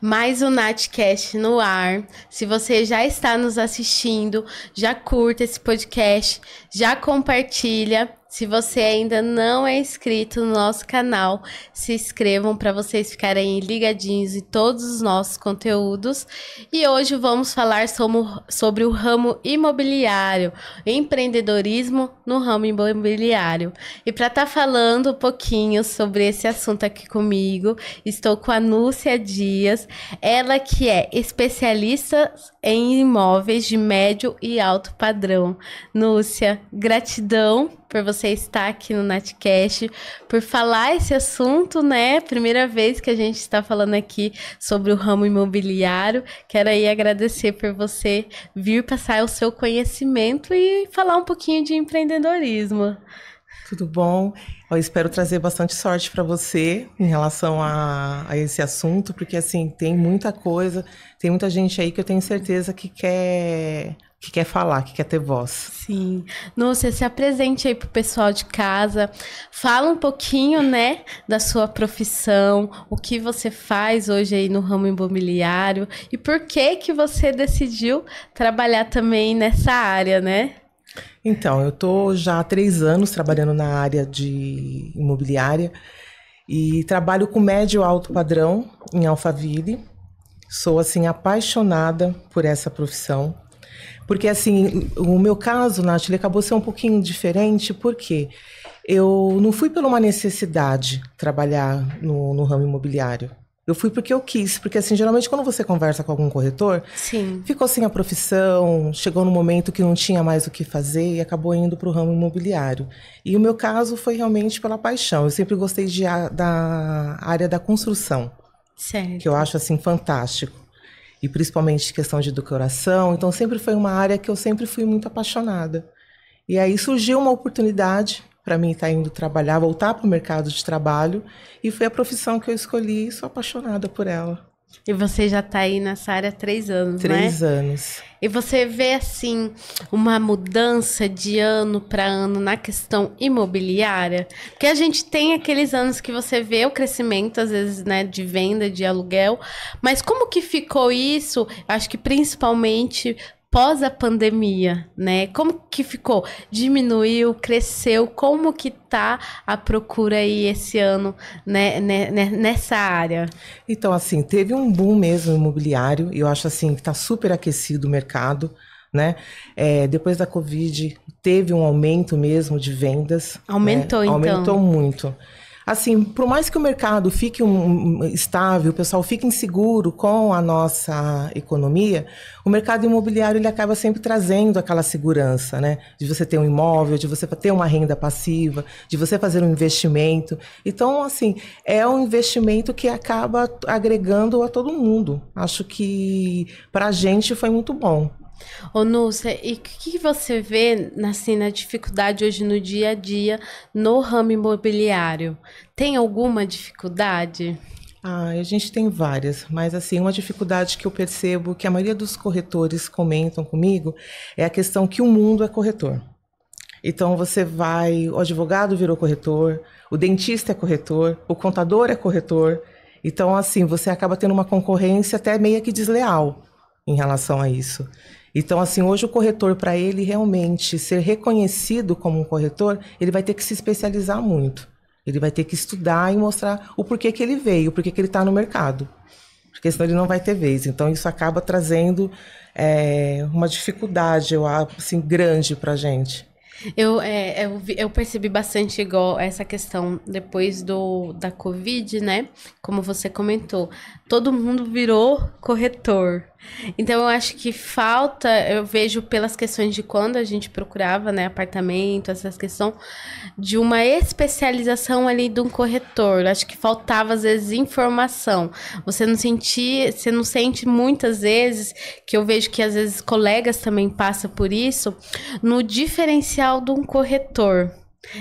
Mais um Natcast no ar. Se você já está nos assistindo, já curta esse podcast, já compartilha. Se você ainda não é inscrito no nosso canal, se inscrevam para vocês ficarem ligadinhos em todos os nossos conteúdos. E hoje vamos falar sobre o ramo imobiliário, empreendedorismo no ramo imobiliário. E para estar falando um pouquinho sobre esse assunto aqui comigo, estou com a Núcia Dias, ela que é especialista em imóveis de médio e alto padrão. Núcia, gratidão por você estar aqui no Natcast, por falar esse assunto, né? Primeira vez que a gente está falando aqui sobre o ramo imobiliário. Quero aí agradecer por você vir passar o seu conhecimento e falar um pouquinho de empreendedorismo. Tudo bom? Eu espero trazer bastante sorte para você em relação a esse assunto, porque assim, tem muita coisa, tem muita gente aí que eu tenho certeza que quer falar, que quer ter voz. Sim. Núcia, se apresente aí pro pessoal de casa, fala um pouquinho, né, da sua profissão, o que você faz hoje aí no ramo imobiliário e por que você decidiu trabalhar também nessa área, né? Então, eu tô já há 3 anos trabalhando na área de imobiliária e trabalho com médio e alto padrão em Alphaville. Sou, assim, apaixonada por essa profissão. Porque, assim, o meu caso, Nath, ele acabou sendo um pouquinho diferente, porque eu não fui por uma necessidade trabalhar no ramo imobiliário. Eu fui porque eu quis, porque, assim, geralmente quando você conversa com algum corretor, Sim, ficou sem a profissão, chegou num momento que não tinha mais o que fazer e acabou indo para o ramo imobiliário. E o meu caso foi realmente pela paixão. Eu sempre gostei da área da construção, certo. que eu acho, assim, fantástico. E principalmente questão de decoração. Então, sempre foi uma área que eu sempre fui muito apaixonada. E aí surgiu uma oportunidade para mim estar indo trabalhar, voltar para o mercado de trabalho. E foi a profissão que eu escolhi e sou apaixonada por ela. E você já tá aí nessa área há 3 anos, 3 né? anos. E você vê, assim, uma mudança de ano para ano na questão imobiliária? Porque a gente tem aqueles anos que você vê o crescimento, às vezes, né, de venda, de aluguel. Mas como que ficou isso? Acho que principalmente pós a pandemia, né? Como que ficou? Diminuiu, cresceu? Como que tá a procura aí esse ano, né, nessa área? Então, assim, teve um boom mesmo imobiliário, e eu acho assim que está super aquecido o mercado, né? Depois da Covid, teve um aumento mesmo de vendas. Aumentou, né? então? Aumentou muito. Assim, por mais que o mercado fique estável, o pessoal fique inseguro com a nossa economia, o mercado imobiliário ele acaba sempre trazendo aquela segurança, né? De você ter um imóvel, de você ter uma renda passiva, de você fazer um investimento. Então, assim, é um investimento que acaba agregando a todo mundo. Acho que para a gente foi muito bom. Ô, Núcia, e o que você vê assim, na dificuldade hoje no dia a dia no ramo imobiliário? Tem alguma dificuldade? A gente tem várias, mas assim, uma dificuldade que eu percebo que a maioria dos corretores comentam comigo é a questão que o mundo é corretor. Então você vai, o advogado virou corretor, o dentista é corretor, o contador é corretor. Então assim, você acaba tendo uma concorrência até meio que desleal em relação a isso. Então, assim, hoje o corretor, para ele realmente ser reconhecido como um corretor, ele vai ter que se especializar muito. Ele vai ter que estudar e mostrar o porquê que ele veio, o porquê que ele está no mercado. Porque senão ele não vai ter vez. Então, isso acaba trazendo uma dificuldade, eu acho, assim, grande para a gente. Eu percebi bastante igual essa questão depois da Covid, né? Como você comentou, todo mundo virou corretor. Então, eu acho que falta, eu vejo pelas questões de quando a gente procurava, né, apartamento, essas questões, de uma especialização ali de um corretor. Eu acho que faltava, às vezes, informação. Você não sente muitas vezes, que eu vejo que às vezes colegas também passam por isso, no diferencial de um corretor.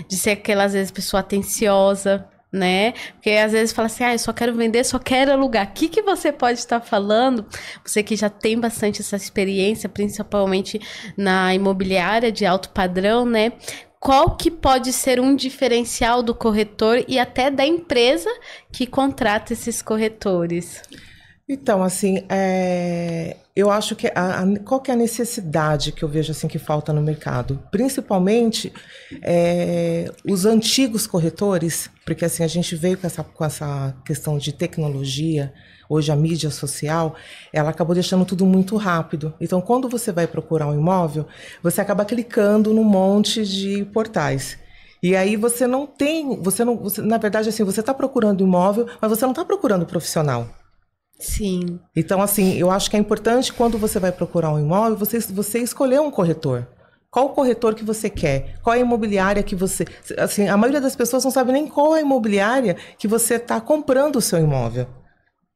De ser aquela, às vezes, pessoa atenciosa, né? Porque às vezes fala assim, eu só quero vender, só quero alugar. O que você pode estar falando? Você que já tem bastante essa experiência, principalmente na imobiliária de alto padrão, né? Qual que pode ser um diferencial do corretor e até da empresa que contrata esses corretores? Então, assim, eu acho que qual que é a necessidade que eu vejo assim que falta no mercado? Principalmente os antigos corretores, porque assim a gente veio com essa questão de tecnologia. Hoje a mídia social, ela acabou deixando tudo muito rápido. Então, quando você vai procurar um imóvel, você acaba clicando num monte de portais. E aí você não tem, na verdade, assim, você está procurando imóvel, mas você não está procurando profissional. Sim. Então, assim, eu acho que é importante quando você vai procurar um imóvel, você escolher um corretor. Qual o corretor que você quer? Qual é a imobiliária que você... Assim, a maioria das pessoas não sabe nem qual é a imobiliária que você está comprando o seu imóvel.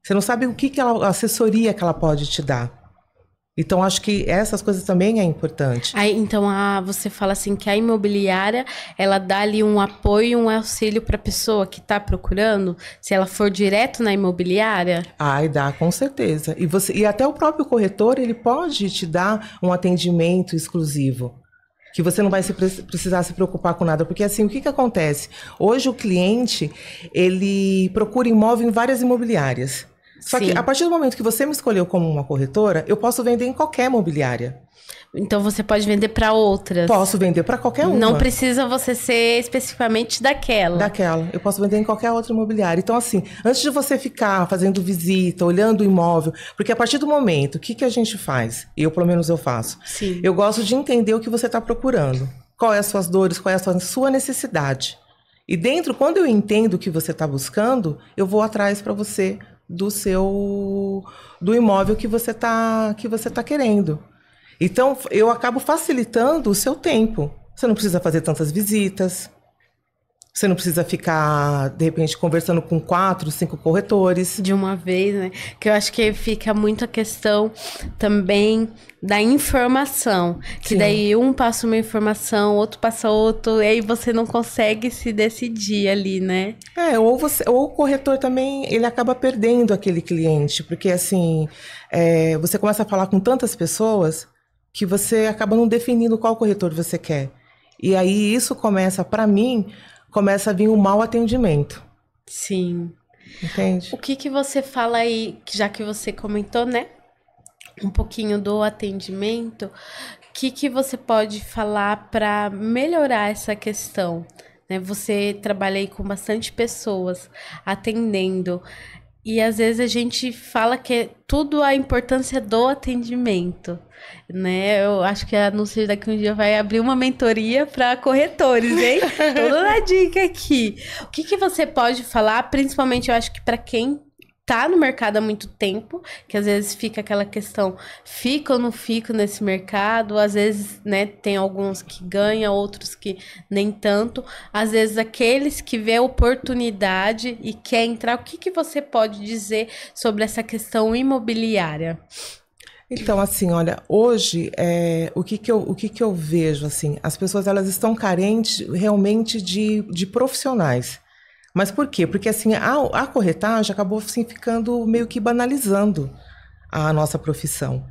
Você não sabe a assessoria que ela pode te dar. Então, acho que essas coisas também é importante. Aí, então, você fala assim que a imobiliária, ela dá ali um apoio, um auxílio para a pessoa que está procurando, se ela for direto na imobiliária? Ai, dá, com certeza. E até o próprio corretor, ele pode te dar um atendimento exclusivo. Que você não vai precisar se preocupar com nada. Porque, assim, o que acontece? Hoje o cliente, ele procura imóvel em várias imobiliárias. Só Sim. que a partir do momento que você me escolheu como uma corretora, eu posso vender em qualquer imobiliária. Então você pode vender para outras. Posso vender para qualquer uma. Não precisa você ser especificamente daquela. Daquela. Eu posso vender em qualquer outra imobiliária. Então, assim, antes de você ficar fazendo visita, olhando o imóvel, porque a partir do momento, o que a gente faz? Eu, pelo menos, eu faço. Sim. Eu gosto de entender o que você está procurando. Qual é as suas dores, qual é a sua necessidade. E dentro, quando eu entendo o que você está buscando, eu vou atrás para você do imóvel que você tá querendo. Então, eu acabo facilitando o seu tempo. Você não precisa fazer tantas visitas. Você não precisa ficar, de repente, conversando com 4, 5 corretores. De uma vez, né? Que eu acho que fica muito a questão também da informação. Que Sim. daí um passa uma informação, outro passa outro, e aí você não consegue se decidir ali, né? Ou o corretor também, ele acaba perdendo aquele cliente. Porque, assim, você começa a falar com tantas pessoas que você acaba não definindo qual corretor você quer. E aí isso começa, para mim... começa a vir um mau atendimento. Sim. Entende? O que você fala aí, já que você comentou, né? Um pouquinho do atendimento. O que você pode falar para melhorar essa questão? Né? Você trabalha aí com bastante pessoas atendendo. E às vezes a gente fala que é tudo a importância do atendimento, né? Eu acho que a Anúncio daqui um dia vai abrir uma mentoria para corretores, hein? Toda a dica aqui. O que você pode falar, principalmente eu acho que para quem tá no mercado há muito tempo, que às vezes fica aquela questão, fico ou não fico nesse mercado, às vezes, né, tem alguns que ganham, outros que nem tanto, às vezes aqueles que vê oportunidade e quer entrar, o que você pode dizer sobre essa questão imobiliária? Então, assim, olha, hoje, o que eu vejo, assim, as pessoas, elas estão carentes realmente de profissionais. Mas por quê? Porque, assim, a corretagem acabou, assim, ficando meio que banalizando a nossa profissão,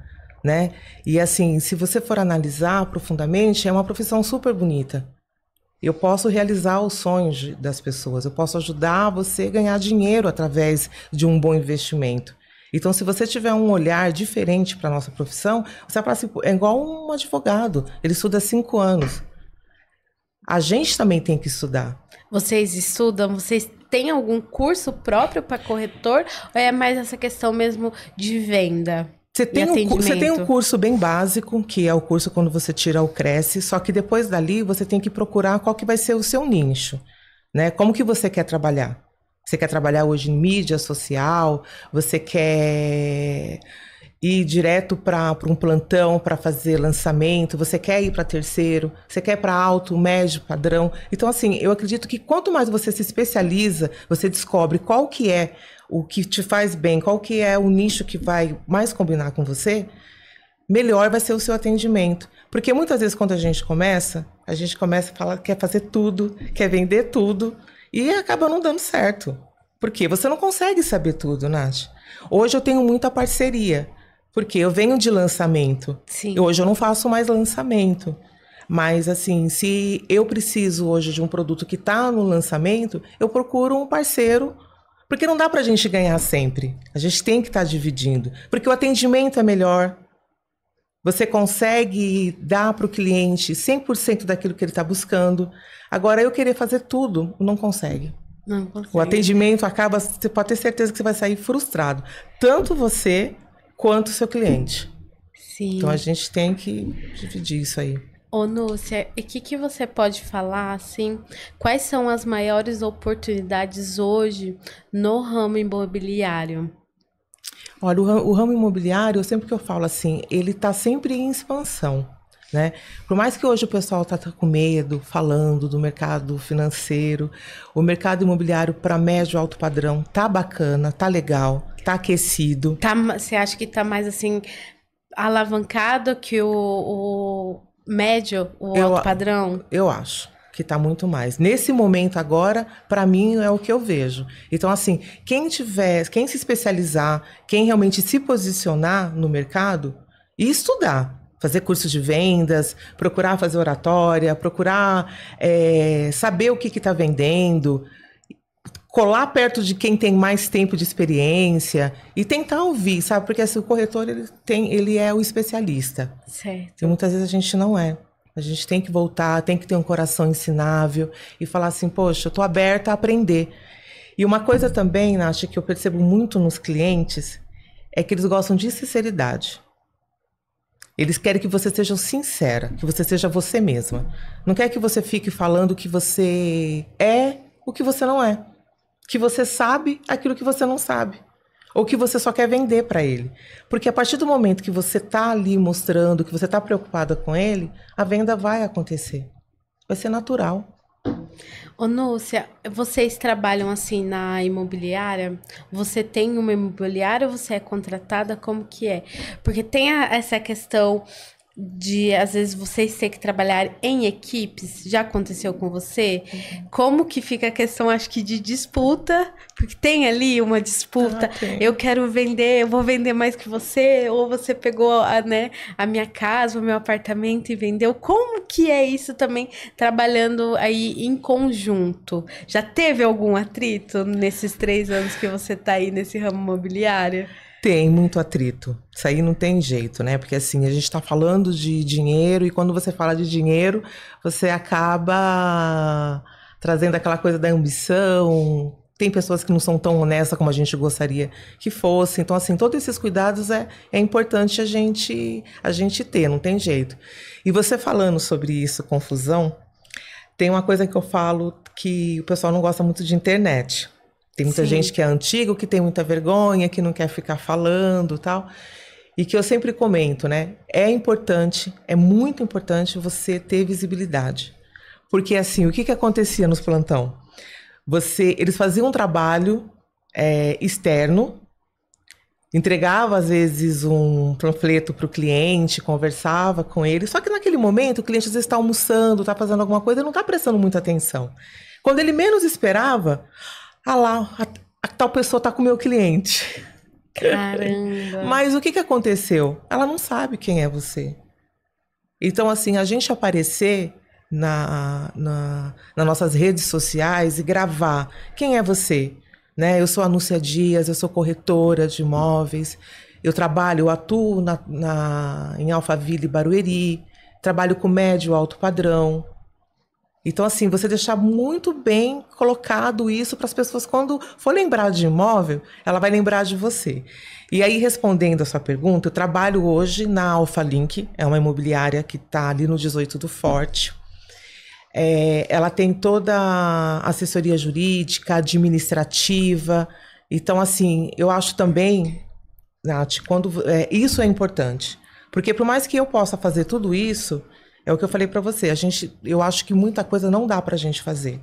né? E, assim, se você for analisar profundamente, é uma profissão super bonita. Eu posso realizar os sonhos das pessoas, eu posso ajudar você a ganhar dinheiro através de um bom investimento. Então, se você tiver um olhar diferente para a nossa profissão, você vai falar assim, é igual um advogado, ele estuda 5 anos. A gente também tem que estudar. Vocês estudam? Vocês têm algum curso próprio para corretor? Ou é mais essa questão mesmo de venda? Você tem um curso bem básico, que é o curso quando você tira o Cresce, só que depois dali você tem que procurar qual que vai ser o seu nicho, né? Como que você quer trabalhar? Você quer trabalhar hoje em mídia social? Você quer ir direto para um plantão para fazer lançamento? Você quer ir para terceiro? Você quer para alto, médio, padrão? Então, assim, eu acredito que quanto mais você se especializa, você descobre qual que é o que te faz bem, qual que é o nicho que vai mais combinar com você, melhor vai ser o seu atendimento. Porque muitas vezes quando a gente começa a falar que quer fazer tudo, quer vender tudo, e acaba não dando certo. Por quê? Você não consegue saber tudo, Nath. Hoje eu tenho muita parceria, porque eu venho de lançamento. Sim. Hoje eu não faço mais lançamento. Mas, assim, se eu preciso hoje de um produto que está no lançamento, eu procuro um parceiro Porque não dá para a gente ganhar sempre. A gente tem que estar dividindo. Porque o atendimento é melhor. Você consegue dar para o cliente 100% daquilo que ele está buscando. Agora, eu querer fazer tudo, não consegue. Não consegue. O atendimento acaba, você pode ter certeza que você vai sair frustrado. Tanto você quanto o seu cliente. Sim. Então, a gente tem que dividir isso aí. Ô, Núcia, e o que você pode falar, assim, quais são as maiores oportunidades hoje no ramo imobiliário? Olha, o ramo imobiliário, sempre que eu falo assim, ele está sempre em expansão, né? Por mais que hoje o pessoal tá com medo, falando do mercado financeiro, o mercado imobiliário para médio e alto padrão tá bacana, tá legal, tá aquecido. Você acha que tá mais, assim, alavancado que o médio, o alto padrão? Eu acho que tá muito mais. Nesse momento agora, para mim é o que eu vejo. Então, assim, quem se especializar, quem realmente se posicionar no mercado e estudar, fazer curso de vendas, procurar fazer oratória, procurar saber o que está vendendo, colar perto de quem tem mais tempo de experiência e tentar ouvir, sabe? Porque assim, o corretor ele é o especialista. Certo. E muitas vezes a gente não é. A gente tem que voltar, tem que ter um coração ensinável e falar assim, poxa, eu tô aberta a aprender. E uma coisa também, Nath, que eu percebo muito nos clientes, é que eles gostam de sinceridade. Eles querem que você seja sincera, que você seja você mesma. Não quer que você fique falando que você é o que você não é. Que você sabe aquilo que você não sabe. Ou que você só quer vender para ele. Porque a partir do momento que você está ali mostrando, que você está preocupada com ele, a venda vai acontecer. Vai ser natural. Ô, Núcia, vocês trabalham assim na imobiliária? Você tem uma imobiliária ou você é contratada? Como que é? Porque tem essa questão de, às vezes, vocês terem que trabalhar em equipes. Já aconteceu com você? Como que fica a questão, acho que, de disputa? Porque tem ali uma disputa. Eu quero vender, eu vou vender mais que você, ou você pegou a minha casa, o meu apartamento e vendeu. Como que é isso também, trabalhando aí em conjunto? Já teve algum atrito nesses 3 anos que você tá aí nesse ramo imobiliário? Tem muito atrito. Isso aí não tem jeito, né? Porque assim, a gente está falando de dinheiro e quando você fala de dinheiro, você acaba trazendo aquela coisa da ambição. Tem pessoas que não são tão honestas como a gente gostaria que fosse. Então, assim, todos esses cuidados é importante a gente ter, não tem jeito. E você falando sobre isso, confusão, tem uma coisa que eu falo que o pessoal não gosta muito de internet. Tem muita gente que é antigo, que tem muita vergonha, que não quer ficar falando e tal. E que eu sempre comento, né? É importante, é muito importante você ter visibilidade. Porque, assim, o que acontecia nos plantão? Eles faziam um trabalho externo, entregava, às vezes, um panfleto para o cliente, conversava com ele. Só que naquele momento, o cliente às vezes está almoçando, está fazendo alguma coisa e não está prestando muita atenção. Quando ele menos esperava... Ah lá, a tal pessoa tá com o meu cliente. Caramba! Mas o que aconteceu? Ela não sabe quem é você. Então, assim, a gente aparecer nas nossas redes sociais e gravar quem é você, né? Eu sou a Núcia Dias, eu sou corretora de imóveis, eu atuo em Alphaville e Barueri, trabalho com médio e alto padrão. Então, assim, você deixar muito bem colocado isso para as pessoas, quando for lembrar de imóvel, ela vai lembrar de você. E aí, respondendo a sua pergunta, eu trabalho hoje na Alphalink, é uma imobiliária que está ali no 18 do Forte. Ela tem toda a assessoria jurídica, administrativa. Então, assim, eu acho também, Nath, isso é importante. Porque por mais que eu possa fazer tudo isso... É o que eu falei para você, eu acho que muita coisa não dá para a gente fazer.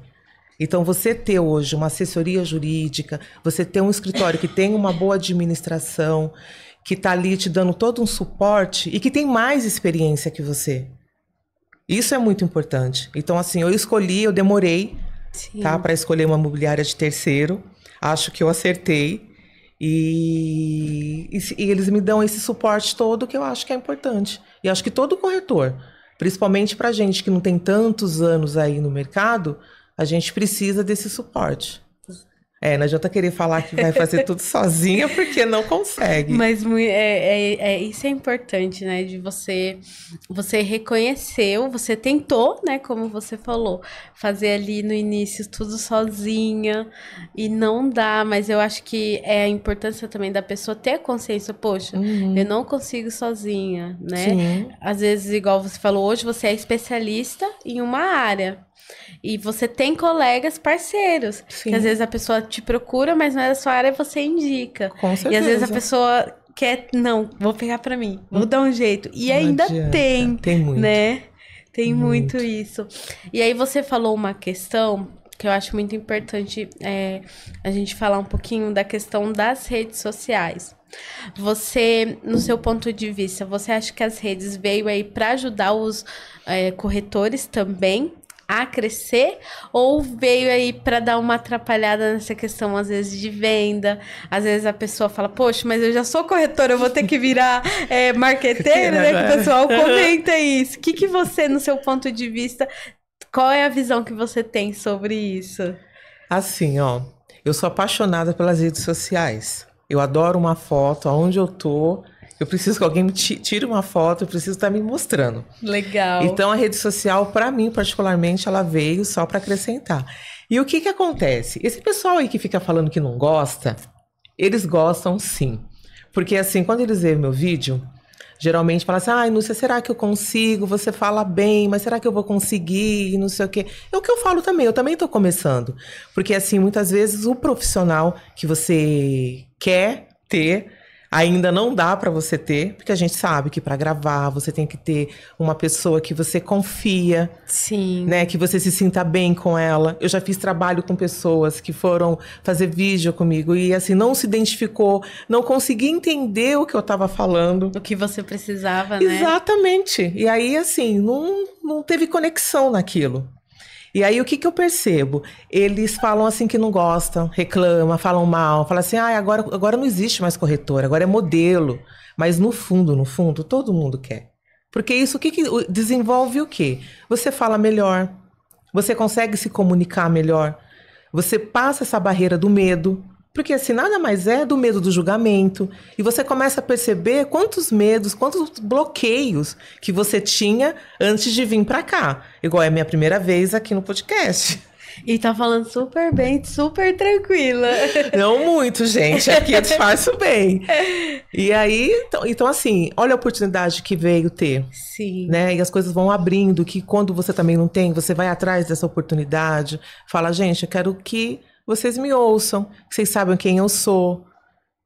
Então, você ter hoje uma assessoria jurídica, você ter um escritório que tem uma boa administração, que está ali te dando todo um suporte e que tem mais experiência que você. Isso é muito importante. Então, assim, eu demorei, tá, para escolher uma imobiliária de terceiro. Acho que eu acertei. E eles me dão esse suporte todo que eu acho que é importante. E acho que todo corretor... Principalmente para gente que não tem tantos anos aí no mercado, a gente precisa desse suporte. Não adianta querer falar que vai fazer tudo sozinha, porque não consegue. Mas isso é importante, né? De você reconheceu, você tentou, né? Como você falou, fazer ali no início tudo sozinha e não dá. Mas eu acho que é a importância também da pessoa ter a consciência, poxa, eu não consigo sozinha, né? Sim. Às vezes, igual você falou, hoje você é especialista em uma área. E você tem colegas parceiros, Sim. que às vezes a pessoa te procura, mas não é da sua área, você indica. Com certeza. E às vezes a pessoa quer, não, vou pegar pra mim, vou dar um jeito. E ainda tem muito, né? Tem muito isso. E aí você falou uma questão que eu acho muito importante a gente falar um pouquinho da questão das redes sociais. Você, no seu ponto de vista, você acha que as redes veio aí para ajudar os corretores também a crescer, ou veio aí para dar uma atrapalhada nessa questão, às vezes, de venda? Às vezes a pessoa fala, poxa, mas eu já sou corretora, eu vou ter que virar marqueteira, né? Que o pessoal comenta isso. O que você, no seu ponto de vista, qual é a visão que você tem sobre isso? Assim, ó, eu sou apaixonada pelas redes sociais. Eu adoro uma foto, aonde eu tô, eu preciso que alguém me tire uma foto, eu preciso estar me mostrando. Legal. Então, a rede social, para mim, particularmente, ela veio só para acrescentar. E o que acontece? Esse pessoal aí que fica falando que não gosta, eles gostam sim. Porque, assim, quando eles veem meu vídeo, geralmente falam assim, ai, Núcia, será que eu consigo? Você fala bem, mas será que eu vou conseguir? E não sei o quê. É o que eu falo também, eu também tô começando. Porque, assim, muitas vezes o profissional que você quer ter ainda não dá para você ter, porque a gente sabe que para gravar você tem que ter uma pessoa que você confia, sim, né, que você se sinta bem com ela. Eu já fiz trabalho com pessoas que foram fazer vídeo comigo e assim não se identificou, não conseguia entender o que eu estava falando, o que você precisava, né? Exatamente. E aí assim, não teve conexão naquilo. E aí, o que eu percebo? Eles falam assim que não gostam, reclamam, falam mal, falam assim, agora não existe mais corretora, agora é modelo. Mas no fundo, todo mundo quer. Porque isso, que desenvolve o quê? Você fala melhor, você consegue se comunicar melhor, você passa essa barreira do medo, porque assim, nada mais é do medo do julgamento. E você começa a perceber quantos medos, quantos bloqueios que você tinha antes de vir pra cá. Igual é a minha primeira vez aqui no podcast. E tá falando super bem, super tranquila. Não muito, gente. Aqui eu disfarço bem. E aí, então assim, olha a oportunidade que veio ter. Sim. Né? E as coisas vão abrindo, que quando você também não tem, você vai atrás dessa oportunidade. Fala, gente, eu quero que vocês me ouçam, que vocês saibam quem eu sou,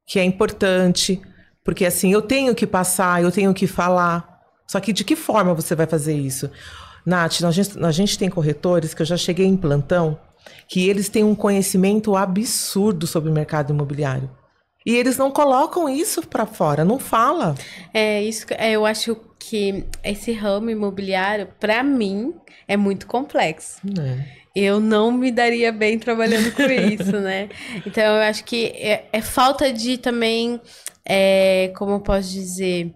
que é importante, porque assim, eu tenho que passar, eu tenho que falar. Só que de que forma você vai fazer isso? Nath, a gente tem corretores que eu já cheguei em plantão, que eles têm um conhecimento absurdo sobre o mercado imobiliário. E eles não colocam isso para fora, não fala. Eu acho que esse ramo imobiliário, para mim, é muito complexo. Eu não me daria bem trabalhando com isso, né? Então, eu acho que é falta de também, como eu posso dizer,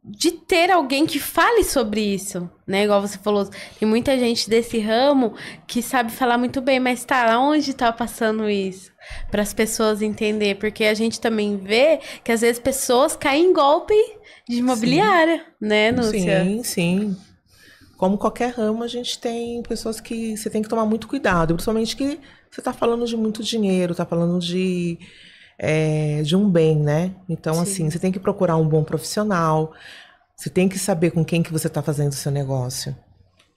de ter alguém que fale sobre isso, né? Igual você falou, tem muita gente desse ramo que sabe falar muito bem, mas tá, onde tá passando isso? Para as pessoas entender, porque a gente também vê que às vezes pessoas caem em golpe de imobiliária, né, Núcia? Sim. Como qualquer ramo, a gente tem pessoas que você tem que tomar muito cuidado, principalmente que você está falando de muito dinheiro, está falando de um bem, né? Então, assim, você tem que procurar um bom profissional, você tem que saber com quem que você está fazendo o seu negócio.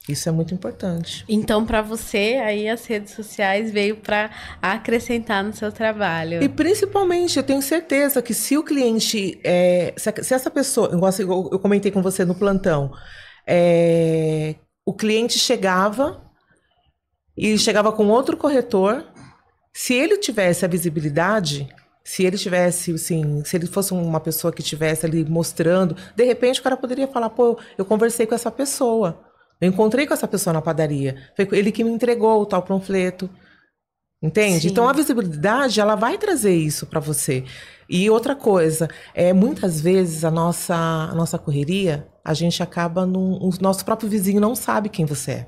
Isso é muito importante. Então, para você, aí as redes sociais veio para acrescentar no seu trabalho. E principalmente, eu tenho certeza que se o cliente, se essa pessoa, igual eu comentei com você no plantão, o cliente chegava e chegava com outro corretor, se ele tivesse a visibilidade, se ele tivesse, assim, se ele fosse uma pessoa que estivesse ali mostrando, de repente o cara poderia falar, pô, eu conversei com essa pessoa, eu encontrei com essa pessoa na padaria, foi ele que me entregou o tal panfleto, entende? Sim. Então a visibilidade, ela vai trazer isso para você. E outra coisa, muitas vezes a nossa correria, a gente acaba o nosso próprio vizinho não sabe quem você é.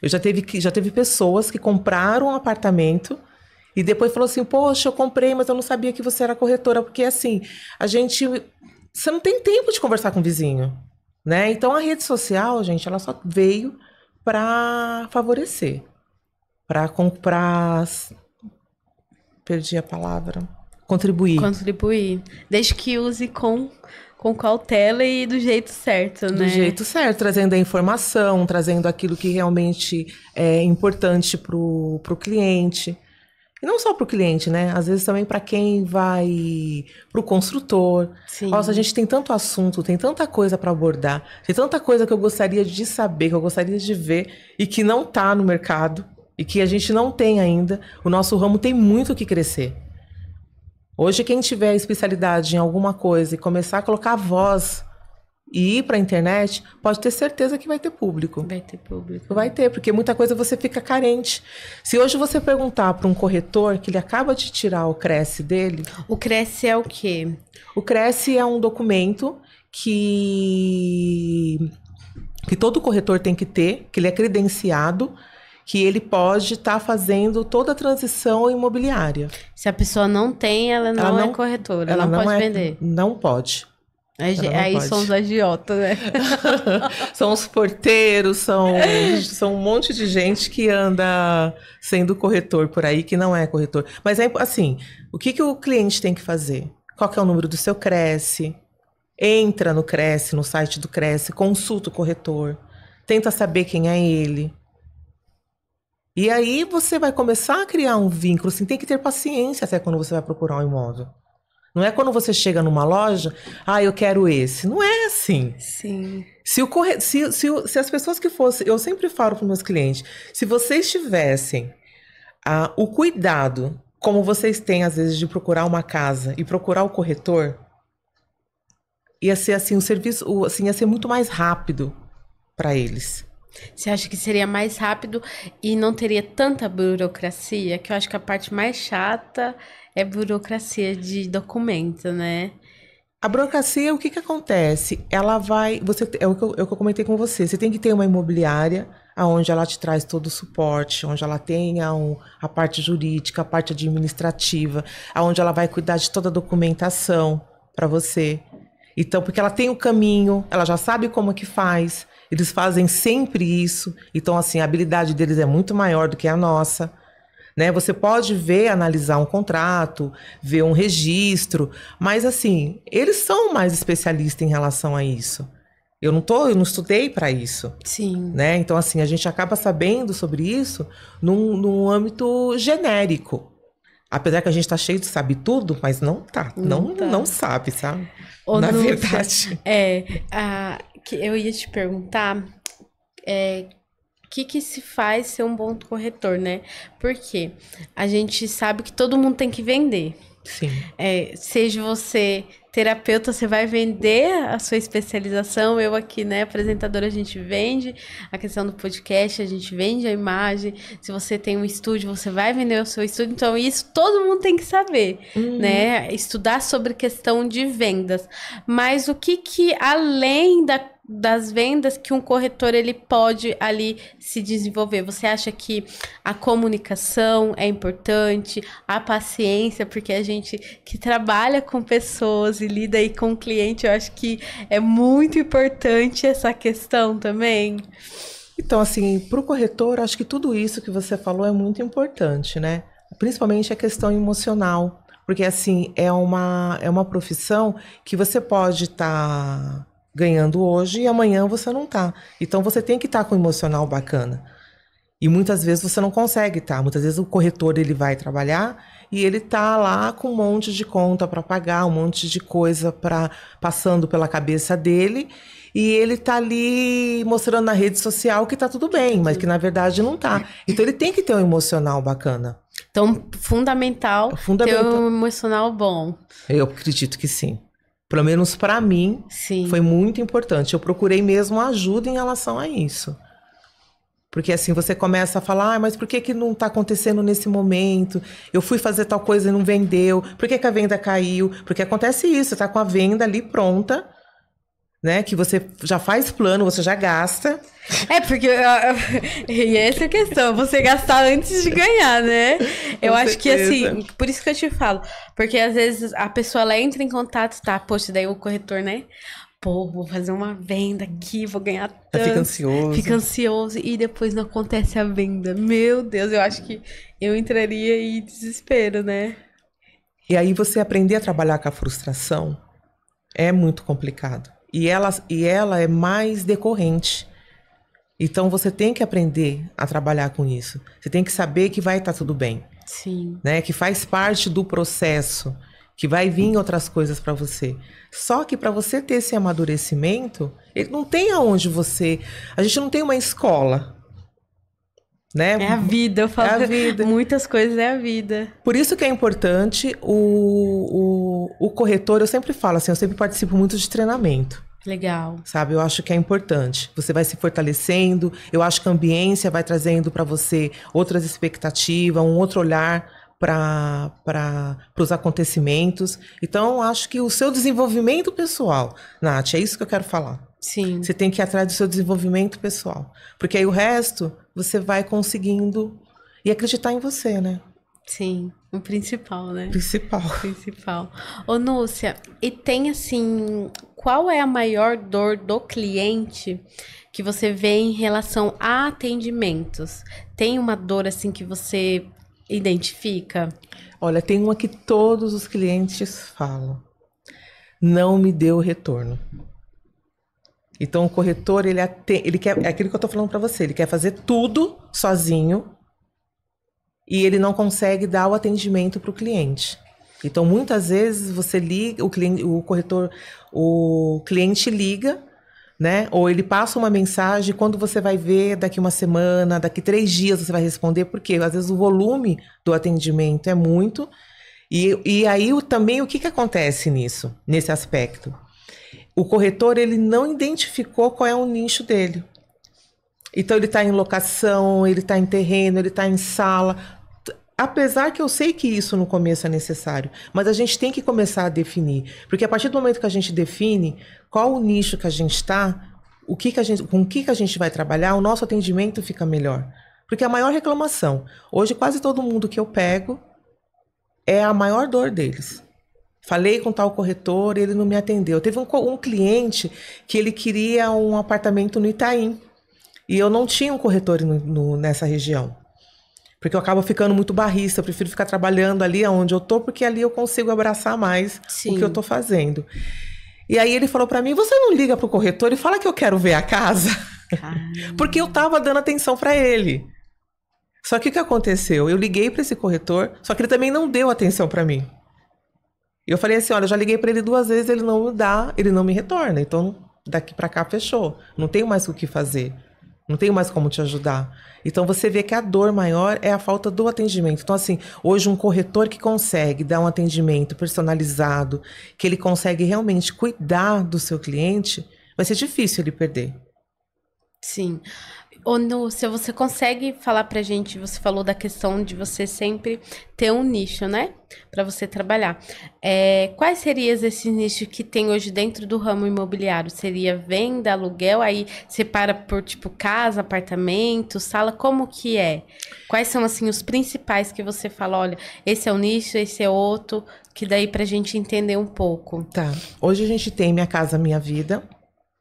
Já teve pessoas que compraram um apartamento E depois falou assim, poxa, eu comprei, mas eu não sabia que você era corretora. Porque assim, você não tem tempo de conversar com o vizinho, né? Então a rede social, gente, ela só veio para favorecer, para comprar, perdi a palavra, contribuir. Contribuir. Desde que use com cautela e do jeito certo, né? Do jeito certo, trazendo a informação, trazendo aquilo que realmente é importante pro cliente. E não só para o cliente, né? Às vezes também para quem vai, para o construtor. Sim. Nossa, a gente tem tanto assunto, tem tanta coisa para abordar, tem tanta coisa que eu gostaria de saber, que eu gostaria de ver e que não está no mercado e que a gente não tem ainda. O nosso ramo tem muito que crescer. Hoje, quem tiver especialidade em alguma coisa e começar a colocar voz e ir para a internet, pode ter certeza que vai ter público. Vai ter público. Vai ter, porque muita coisa você fica carente. Se hoje você perguntar para um corretor que ele acaba de tirar o Cresce dele... O Cresce é o quê? O Cresce é um documento que todo corretor tem que ter, que ele é credenciado, que ele pode estar fazendo toda a transição imobiliária. Se a pessoa não tem, ela não é corretora, ela não pode vender. Não pode. Aí são os agiotas, né? São os porteiros, são um monte de gente que anda sendo corretor por aí, que não é corretor. Mas é assim, o que o cliente tem que fazer? Qual que é o número do seu Cresce? Entra no Cresce, no site do Cresce, consulta o corretor, tenta saber quem é ele. E aí você vai começar a criar um vínculo, assim, tem que ter paciência até quando você vai procurar um imóvel. Não é quando você chega numa loja, eu quero esse. Não é assim. Sim. Se as pessoas que fossem... Eu sempre falo para os meus clientes, se vocês tivessem o cuidado, como vocês têm, às vezes, de procurar uma casa e procurar o corretor, ia ser assim, o serviço assim, ia ser muito mais rápido para eles. Você acha que seria mais rápido e não teria tanta burocracia? Que eu acho que a parte mais chata é burocracia de documento, né? A burocracia, o que acontece? Ela vai... é o que eu comentei com você. Você tem que ter uma imobiliária onde ela te traz todo o suporte, onde ela tenha a parte jurídica, a parte administrativa, onde ela vai cuidar de toda a documentação para você. Então, porque ela tem o caminho, ela já sabe como que faz. Eles fazem sempre isso. Então, assim, a habilidade deles é muito maior do que a nossa. Né? Você pode analisar um contrato, ver um registro, mas assim, eles são mais especialistas em relação a isso. Eu não estudei para isso. Sim. Né? Então, assim, a gente acaba sabendo sobre isso num âmbito genérico. Apesar que a gente está cheio de sabe tudo, mas não tá. Não sabe, sabe? Na verdade. Que eu ia te perguntar, o que se faz ser um bom corretor, né? Porque a gente sabe que todo mundo tem que vender. Sim. Seja você terapeuta, você vai vender a sua especialização. Eu aqui, né, apresentadora, a gente vende a questão do podcast, a gente vende a imagem. Se você tem um estúdio, você vai vender o seu estúdio. Então, isso todo mundo tem que saber, né? Estudar sobre questão de vendas. Mas o que além das vendas que um corretor ele pode ali se desenvolver? Você acha que a comunicação é importante, a paciência, porque a gente que trabalha com pessoas e lida aí com o cliente, eu acho que é muito importante essa questão também. Então, assim, para o corretor, acho que tudo isso que você falou é muito importante, né? Principalmente a questão emocional, porque assim, é uma profissão que você pode estar ganhando hoje e amanhã você não tá. Então você tem que estar com um emocional bacana. E muitas vezes você não consegue estar. Muitas vezes o corretor ele vai trabalhar e ele tá lá com um monte de conta para pagar, um monte de coisa passando pela cabeça dele, e ele tá ali mostrando na rede social que tá tudo bem, mas que na verdade não tá. Então ele tem que ter um emocional bacana. Então, fundamental ter um emocional bom. Eu acredito que sim. Pelo menos para mim, sim, foi muito importante. Eu procurei mesmo ajuda em relação a isso. Porque assim, você começa a falar, mas por que não está acontecendo nesse momento? Eu fui fazer tal coisa e não vendeu. Por que a venda caiu? Porque acontece isso, você está com a venda ali pronta, né? Que você já faz plano, você já gasta. Porque e essa é a questão, você gastar antes de ganhar, né? Eu acho que assim, por isso que eu te falo, porque às vezes a pessoa ela entra em contato, tá? Poxa, daí o corretor, né? Pô, vou fazer uma venda aqui, vou ganhar tanto. Fica ansioso. Fica ansioso e depois não acontece a venda. Meu Deus, eu acho que eu entraria em desespero, né? E aí você aprender a trabalhar com a frustração é muito complicado. E ela é mais decorrente. Então você tem que aprender a trabalhar com isso. Você tem que saber que vai estar tudo bem. Sim. Né? Que faz parte do processo, que vai vir outras coisas para você. Só que para você ter esse amadurecimento, ele não tem aonde você... A gente não tem uma escola. Né? É a vida, eu falo. É a vida. Muitas coisas é a vida. Por isso que é importante o corretor, eu sempre falo assim, eu sempre participo muito de treinamento. Legal. Sabe, eu acho que é importante. Você vai se fortalecendo, eu acho que a ambiência vai trazendo para você outras expectativas, um outro olhar para os acontecimentos. Então, acho que o seu desenvolvimento pessoal, Nath, é isso que eu quero falar. Sim. Você tem que ir atrás do seu desenvolvimento pessoal. Porque aí o resto, você vai conseguindo e acreditar em você, né? Sim, o principal, né? Principal. Ô, Núcia, e tem assim, qual é a maior dor do cliente que você vê em relação a atendimentos? Tem uma dor assim que você identifica? Olha, tem uma que todos os clientes falam. Não me deu retorno. Então o corretor, ele quer, é aquilo que eu tô falando para você, ele quer fazer tudo sozinho e ele não consegue dar o atendimento para o cliente. Então muitas vezes você liga, o cliente liga, né? Ou ele passa uma mensagem, quando você vai ver daqui uma semana, daqui 3 dias você vai responder, porque às vezes o volume do atendimento é muito. E aí também o que acontece nesse aspecto? O corretor, ele não identificou qual é o nicho dele. Então, ele está em locação, ele está em terreno, ele está em sala. Apesar que eu sei que isso no começo é necessário, mas a gente tem que começar a definir. Porque a partir do momento que a gente define qual o nicho que a gente está, com o que a gente vai trabalhar, o nosso atendimento fica melhor. Porque a maior reclamação, hoje quase todo mundo que eu pego, é a maior dor deles. Falei com tal corretor e ele não me atendeu. Teve um cliente que ele queria um apartamento no Itaim. E eu não tinha um corretor nessa região. Porque eu acabo ficando muito barrista. Eu prefiro ficar trabalhando ali onde eu tô, porque ali eu consigo abraçar mais o que eu tô fazendo. E aí ele falou para mim, você não liga pro corretor e fala que eu quero ver a casa? Porque eu tava dando atenção para ele. Só que o que aconteceu? Eu liguei para esse corretor, só que ele também não deu atenção para mim. E eu falei assim, olha, eu já liguei para ele 2 vezes, ele não me dá, ele não me retorna. Então, daqui para cá, fechou. Não tenho mais o que fazer. Não tenho mais como te ajudar. Então, você vê que a dor maior é a falta do atendimento. Então, assim, hoje um corretor que consegue dar um atendimento personalizado, que ele consegue realmente cuidar do seu cliente, vai ser difícil ele perder. Sim. Ô, Núcia, você consegue falar pra gente, você falou da questão de você sempre ter um nicho, né? Pra você trabalhar. Quais seriam esses nichos que tem hoje dentro do ramo imobiliário? Seria venda, aluguel, aí separa por tipo casa, apartamento, sala, como que é? Quais são, assim, os principais que você fala, olha, esse é o nicho, esse é outro, que daí pra gente entender um pouco. Tá. Hoje a gente tem Minha Casa Minha Vida,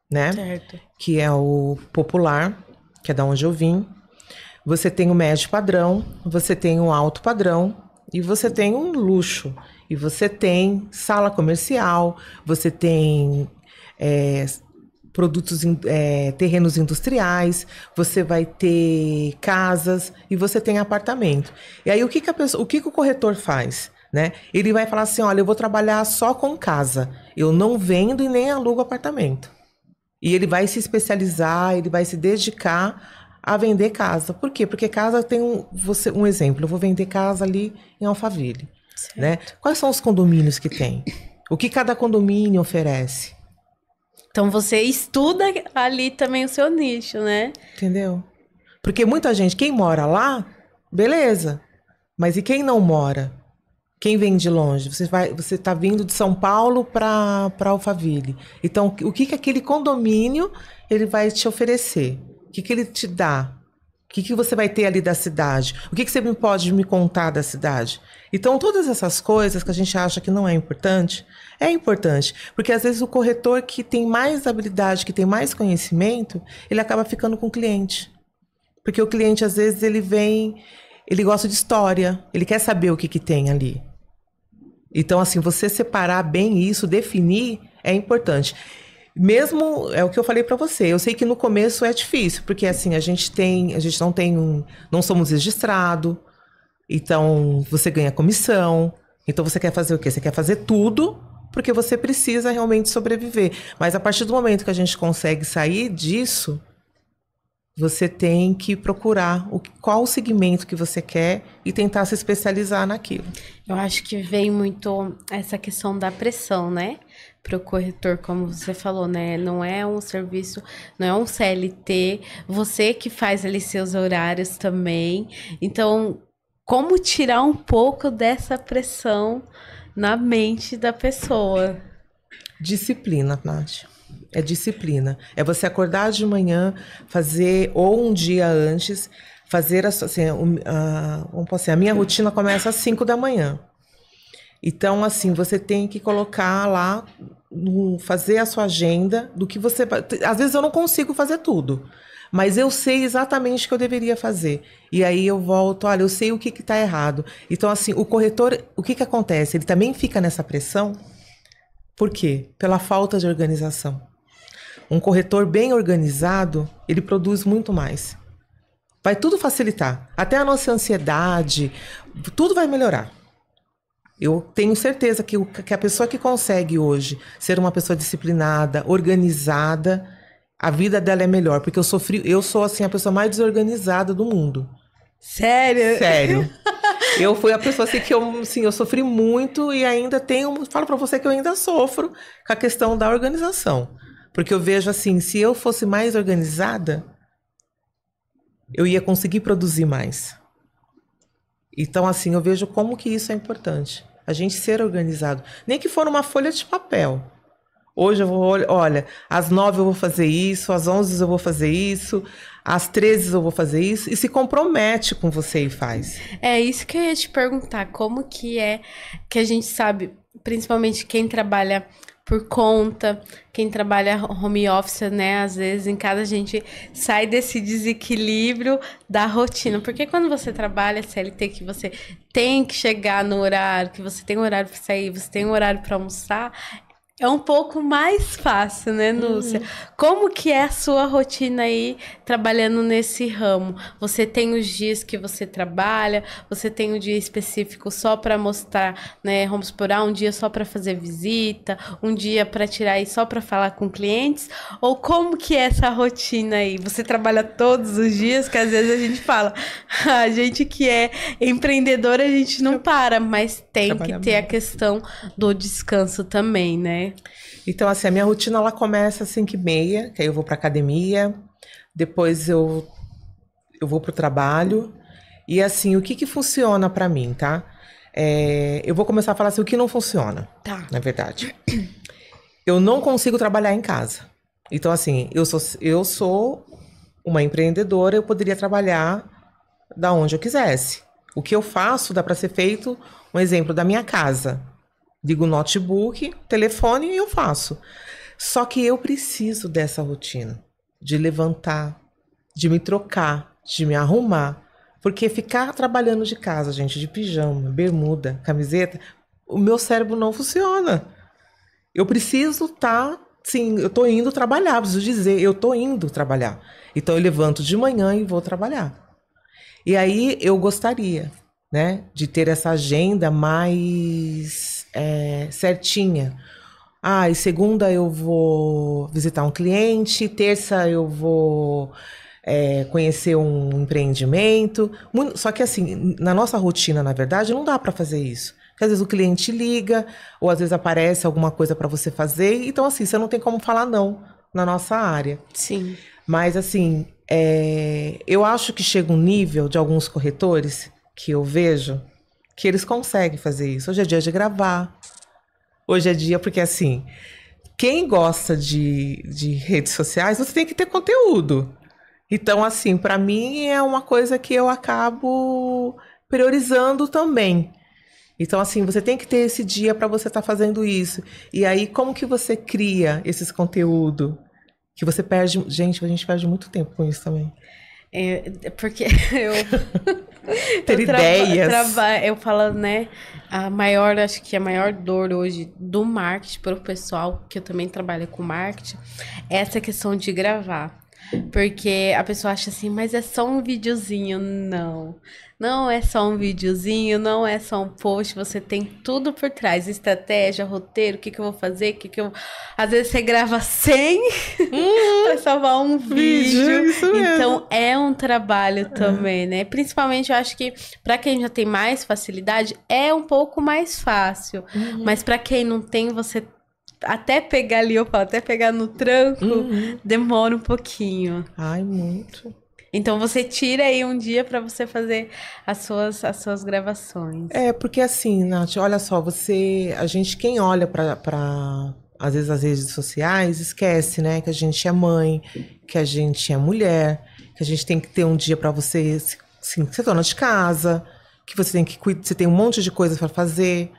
né? Certo. Que é o popular, que é da onde eu vim. Você tem o médio padrão, você tem o alto padrão e você tem um luxo. E você tem sala comercial, você tem terrenos industriais, você vai ter casas e você tem apartamento. E aí o que o corretor faz? Né? Ele vai falar assim, olha, eu vou trabalhar só com casa. Eu não vendo e nem alugo apartamento. E ele vai se especializar, ele vai se dedicar a vender casa. Por quê? Porque casa tem um exemplo. Eu vou vender casa ali em Alphaville. Né? Quais são os condomínios que tem? O que cada condomínio oferece? Então você estuda ali também o seu nicho, né? Entendeu? Porque muita gente, quem mora lá, beleza. Mas e quem não mora? Quem vem de longe? Você está vindo de São Paulo para Alphaville. Então, o que aquele condomínio ele vai te oferecer? O que ele te dá? O que você vai ter ali da cidade? O que você pode me contar da cidade? Então, todas essas coisas que a gente acha que não é importante, porque às vezes o corretor que tem mais habilidade, que tem mais conhecimento, ele acaba ficando com o cliente. Porque o cliente, às vezes, ele gosta de história, ele quer saber o que tem ali. Então, assim, você separar bem isso, definir, é importante. Mesmo, é o que eu falei para você, eu sei que no começo é difícil, porque assim, a gente não somos registrado, então você ganha comissão, então você quer fazer o quê? Você quer fazer tudo, porque você precisa realmente sobreviver. Mas a partir do momento que a gente consegue sair disso, você tem que procurar qual o segmento que você quer e tentar se especializar naquilo. Eu acho que vem muito essa questão da pressão, né? Para o corretor, como você falou, né? Não é um serviço, não é um CLT. Você que faz ali seus horários também. Então, como tirar um pouco dessa pressão na mente da pessoa? Disciplina, Nath. É disciplina. É você acordar de manhã, fazer, ou um dia antes, fazer a minha rotina começa às 5 da manhã. Então, assim, você tem que colocar lá, fazer a sua agenda do que você vai. Às vezes eu não consigo fazer tudo, mas eu sei exatamente o que eu deveria fazer. E aí eu volto, olha, eu sei o que está errado. Então, assim, o corretor, o que acontece? Ele também fica nessa pressão. Por quê? Pela falta de organização. Um corretor bem organizado, ele produz muito mais. Vai tudo facilitar. Até a nossa ansiedade, tudo vai melhorar. Eu tenho certeza que a pessoa que consegue hoje ser uma pessoa disciplinada, organizada, a vida dela é melhor. Porque eu sou assim, a pessoa mais desorganizada do mundo. Sério? Sério. Eu fui a pessoa assim, que eu sofri muito e ainda falo pra você que eu ainda sofro com a questão da organização. Porque eu vejo assim, se eu fosse mais organizada, eu ia conseguir produzir mais. Então, assim, eu vejo como que isso é importante. A gente ser organizado. Nem que for uma folha de papel. Hoje eu vou, olha, às 9 eu vou fazer isso, às 11 eu vou fazer isso, às 13 eu vou fazer isso, e se compromete com você e faz. É isso que eu ia te perguntar, como que é que a gente sabe, principalmente quem trabalha por conta, quem trabalha home office, né, às vezes em casa a gente sai desse desequilíbrio da rotina, porque quando você trabalha CLT, que você tem que chegar no horário, que você tem um horário para sair, você tem um horário para almoçar, é um pouco mais fácil, né, Núcia? Como que é a sua rotina aí, trabalhando nesse ramo? Você tem os dias que você trabalha, você tem um dia específico só para mostrar, né, vamos supor, um dia só para fazer visita, um dia para tirar aí só para falar com clientes? Ou como que é essa rotina aí? Você trabalha todos os dias? Que às vezes a gente fala, a gente que é empreendedora, a gente não para, mas tem que ter a questão do descanso também, né? Então, assim, a minha rotina, ela começa às 5h30, que aí eu vou pra academia, depois eu vou pro trabalho, e assim, o que funciona pra mim, tá? Eu vou começar a falar assim, o que não funciona, na verdade. Eu não consigo trabalhar em casa. Então, assim, eu sou uma empreendedora, eu poderia trabalhar da onde eu quisesse. O que eu faço dá pra ser feito, um exemplo, da minha casa. Ligo o notebook, telefone e eu faço. Só que eu preciso dessa rotina. De levantar, de me trocar, de me arrumar. Porque ficar trabalhando de casa, gente, de pijama, bermuda, camiseta, o meu cérebro não funciona. Eu preciso estar, sim, eu tô indo trabalhar, preciso dizer, eu tô indo trabalhar. Então eu levanto de manhã e vou trabalhar. E aí eu gostaria, né, de ter essa agenda mais certinha. E segunda eu vou visitar um cliente, terça eu vou conhecer um empreendimento. Só que assim, na nossa rotina, na verdade, não dá para fazer isso. Porque às vezes o cliente liga, ou às vezes aparece alguma coisa para você fazer. Então assim, você não tem como falar não na nossa área. Sim. Mas assim, eu acho que chega um nível de alguns corretores que eu vejo que eles conseguem fazer isso. Hoje é dia de gravar. Hoje é dia, porque assim, quem gosta de redes sociais, você tem que ter conteúdo. Então, assim, para mim é uma coisa que eu acabo priorizando também. Então, assim, você tem que ter esse dia para você estar fazendo isso. E aí, como que você cria esses conteúdos? Que você perde... Gente, a gente perde muito tempo com isso também. Porque Ter ideias. Eu falo, né? Acho que a maior dor hoje do marketing para o pessoal, que eu também trabalho com marketing, é essa questão de gravar. Porque a pessoa acha assim, mas é só um videozinho. Não. Não é só um videozinho, não é só um post, você tem tudo por trás, estratégia, roteiro, o que que eu vou fazer, Às vezes você grava 100 para salvar um vídeo. Isso mesmo. Então é um trabalho também, né? Principalmente eu acho que para quem já tem mais facilidade, é um pouco mais fácil. Mas para quem não tem, você até pegar ali, até pegar no tranco, demora um pouquinho. Ai, muito. Então você tira aí um dia para você fazer as suas gravações. Porque assim, Nath, olha só, quem olha para às vezes as redes sociais, esquece, né, que a gente é mãe, que a gente é mulher, que a gente tem que ter um dia para você ser dona de casa, que você tem que cuidar, você tem um monte de coisa para fazer.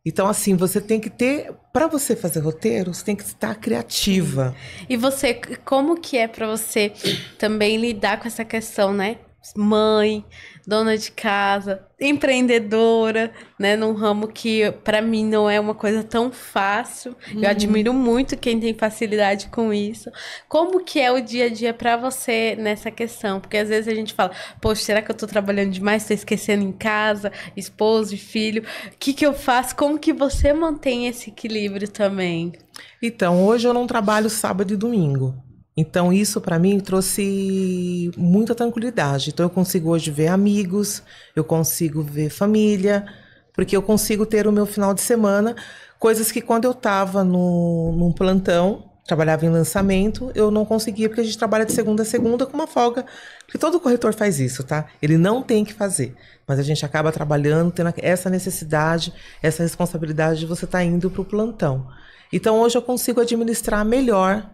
Então, assim, você tem que ter... Para você fazer roteiro, você tem que estar criativa. E você, como que é para você também lidar com essa questão, né? Mãe, dona de casa, empreendedora, né? Num ramo que para mim não é uma coisa tão fácil. Eu admiro muito quem tem facilidade com isso. Como que é o dia a dia para você nessa questão? Porque às vezes a gente fala, poxa, será que eu tô trabalhando demais? Tô esquecendo em casa, esposo e filho. O que que eu faço? Como que você mantém esse equilíbrio também? Então, hoje eu não trabalho sábado e domingo. Então, isso para mim trouxe muita tranquilidade. Então, eu consigo hoje ver amigos, eu consigo ver família, porque eu consigo ter o meu final de semana, coisas que quando eu estava num plantão, trabalhava em lançamento, eu não conseguia, porque a gente trabalha de segunda a segunda com uma folga, porque todo corretor faz isso, tá? Ele não tem que fazer, mas a gente acaba trabalhando, tendo essa necessidade, essa responsabilidade de você estar indo para o plantão. Então, hoje eu consigo administrar melhor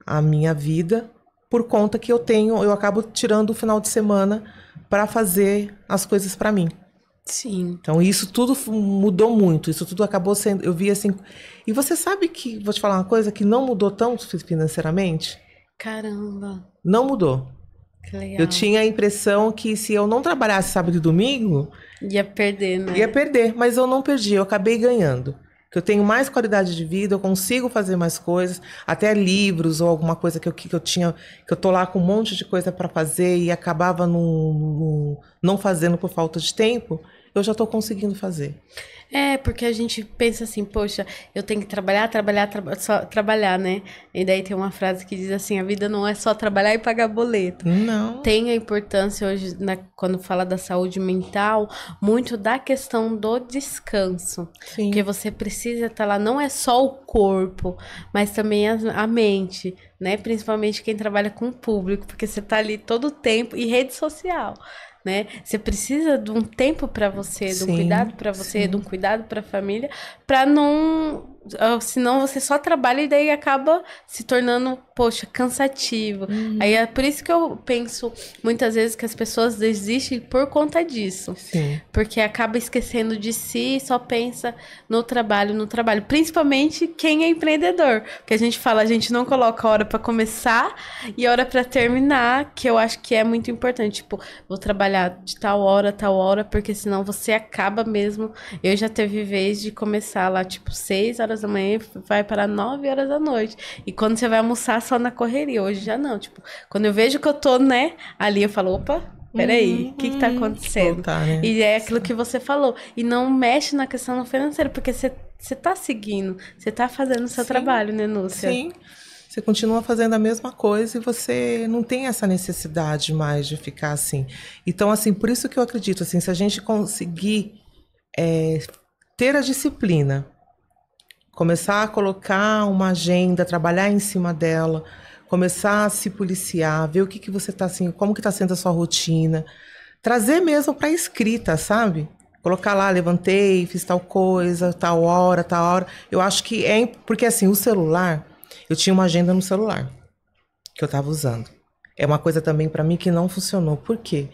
a minha vida, por conta que eu acabo tirando o final de semana para fazer as coisas para mim. Sim. Então isso tudo mudou muito, isso tudo acabou sendo, eu vi assim, e você sabe que, vou te falar uma coisa, que não mudou tanto financeiramente? Caramba. Não mudou. Que legal. Eu tinha a impressão que se eu não trabalhasse sábado e domingo... Ia perder, né? Ia perder, mas eu não perdi, eu acabei ganhando. Que eu tenho mais qualidade de vida, eu consigo fazer mais coisas, até livros ou alguma coisa que eu tô lá com um monte de coisa para fazer e acabava não fazendo por falta de tempo, eu já tô conseguindo fazer. Porque a gente pensa assim, poxa, eu tenho que só trabalhar, né? E daí tem uma frase que diz assim, a vida não é só trabalhar e pagar boleto. Não. Tem a importância hoje, quando fala da saúde mental, muito da questão do descanso. Sim. Porque você precisa estar lá, não é só o corpo, mas também a mente, né? Principalmente quem trabalha com o público, porque você tá ali todo o tempo, e rede social, né? Você precisa de um tempo para você, de um cuidado para você, de um cuidado para a família, para não, senão você só trabalha e daí acaba se tornando, poxa, cansativo. Aí é por isso que eu penso muitas vezes que as pessoas desistem por conta disso. Sim. Porque acaba esquecendo de si e só pensa no trabalho, principalmente quem é empreendedor. Porque a gente fala, a gente não coloca hora para começar e hora para terminar, que eu acho que é muito importante. Tipo, vou trabalhar de tal hora, porque senão você acaba mesmo. Eu já teve vez de começar lá, tipo, 6 horas da manhã e vai para 9 horas da noite. E quando você vai almoçar, só na correria. Hoje já não. Tipo, quando eu vejo que eu tô, né, ali, eu falo, opa, peraí, o que tá acontecendo? Voltar, né? E é aquilo que você falou. E não mexe na questão financeira, porque você tá seguindo, você tá fazendo o seu trabalho, né, Núcia? Sim. Você continua fazendo a mesma coisa e você não tem essa necessidade mais de ficar assim. Então, assim, por isso que eu acredito, assim, se a gente conseguir ter a disciplina, começar a colocar uma agenda, trabalhar em cima dela, começar a se policiar, ver o que você está assim, como que está sendo a sua rotina, trazer mesmo para a escrita, sabe? Colocar lá, levantei, fiz tal coisa, tal hora, tal hora. Eu acho que porque assim, o celular, eu tinha uma agenda no celular que eu estava usando. É uma coisa também para mim que não funcionou. Por quê?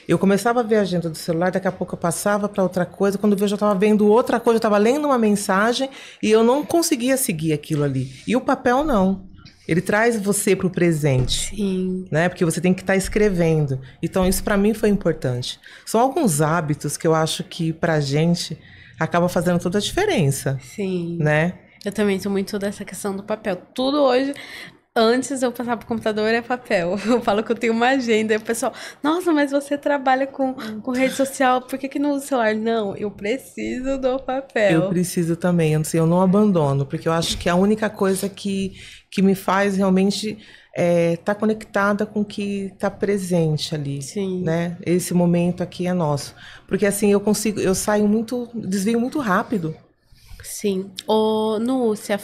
Eu começava a ver a agenda do celular, daqui a pouco eu passava para outra coisa. Quando eu vejo, eu estava vendo outra coisa, eu estava lendo uma mensagem e eu não conseguia seguir aquilo ali. E o papel não. Ele traz você para o presente. Sim. Né? Porque você tem que estar escrevendo. Então, isso para mim foi importante. São alguns hábitos que eu acho que pra gente acaba fazendo toda a diferença. Sim. Né? Eu também sou muito dessa questão do papel. Tudo hoje, antes eu passar pro computador é papel. Eu falo que eu tenho uma agenda. E o pessoal, nossa, mas você trabalha com rede social, por que não usa o celular? Não, eu preciso do papel. Eu preciso também, eu não abandono, porque eu acho que é a única coisa que me faz realmente tá conectada com o que está presente ali. Sim. Né? Esse momento aqui é nosso. Porque assim, eu saio muito, desvio muito rápido. Sim. Ô, Núcia,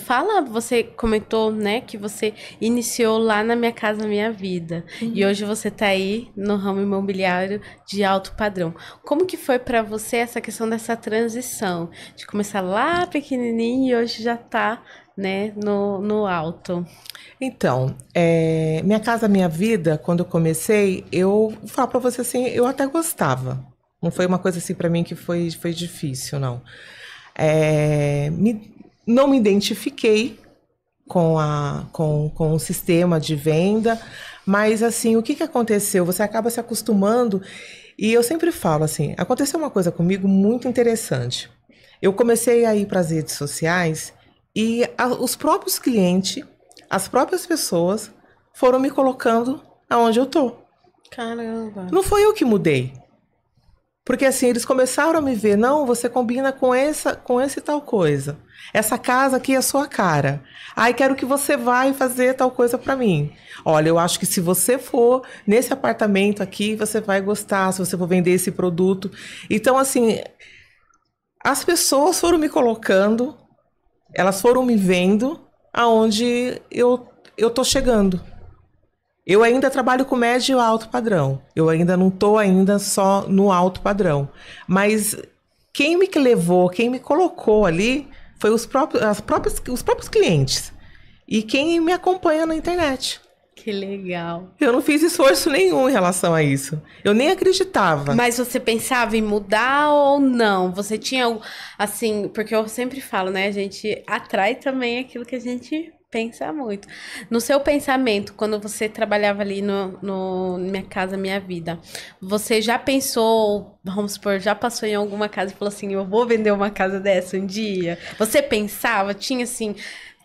você comentou, né, que você iniciou lá na Minha Casa Minha Vida. E hoje você tá aí no ramo imobiliário de alto padrão. Como que foi para você essa questão dessa transição? De começar lá pequenininho e hoje já tá, né, no alto. Então, Minha Casa Minha Vida, quando eu comecei, eu falo para você assim, eu até gostava. Não foi uma coisa assim para mim que foi difícil, não. Não me identifiquei com o sistema de venda, mas assim, o que aconteceu? Você acaba se acostumando, e eu sempre falo assim, aconteceu uma coisa comigo muito interessante. Eu comecei a ir para as redes sociais e os próprios clientes, as próprias pessoas foram me colocando aonde eu tô. Caramba. Não foi eu que mudei. Porque assim, eles começaram a me ver, não, você combina com esse tal coisa. Essa casa aqui é a sua cara. Ai, quero que você vá fazer tal coisa para mim. Olha, eu acho que se você for nesse apartamento aqui, você vai gostar, se você for vender esse produto. Então, assim, as pessoas foram me colocando, elas foram me vendo aonde eu tô chegando. Eu ainda trabalho com médio e alto padrão. Eu ainda não estou ainda só no alto padrão. Mas quem me levou, quem me colocou ali, foi os próprios clientes. E quem me acompanha na internet. Que legal. Eu não fiz esforço nenhum em relação a isso. Eu nem acreditava. Mas você pensava em mudar ou não? Você tinha, assim, porque eu sempre falo, né? A gente atrai também aquilo que a gente pensa muito. No seu pensamento, quando você trabalhava ali no Minha Casa Minha Vida, você já pensou, vamos supor, já passou em alguma casa e falou assim, eu vou vender uma casa dessa um dia? Você pensava, tinha assim,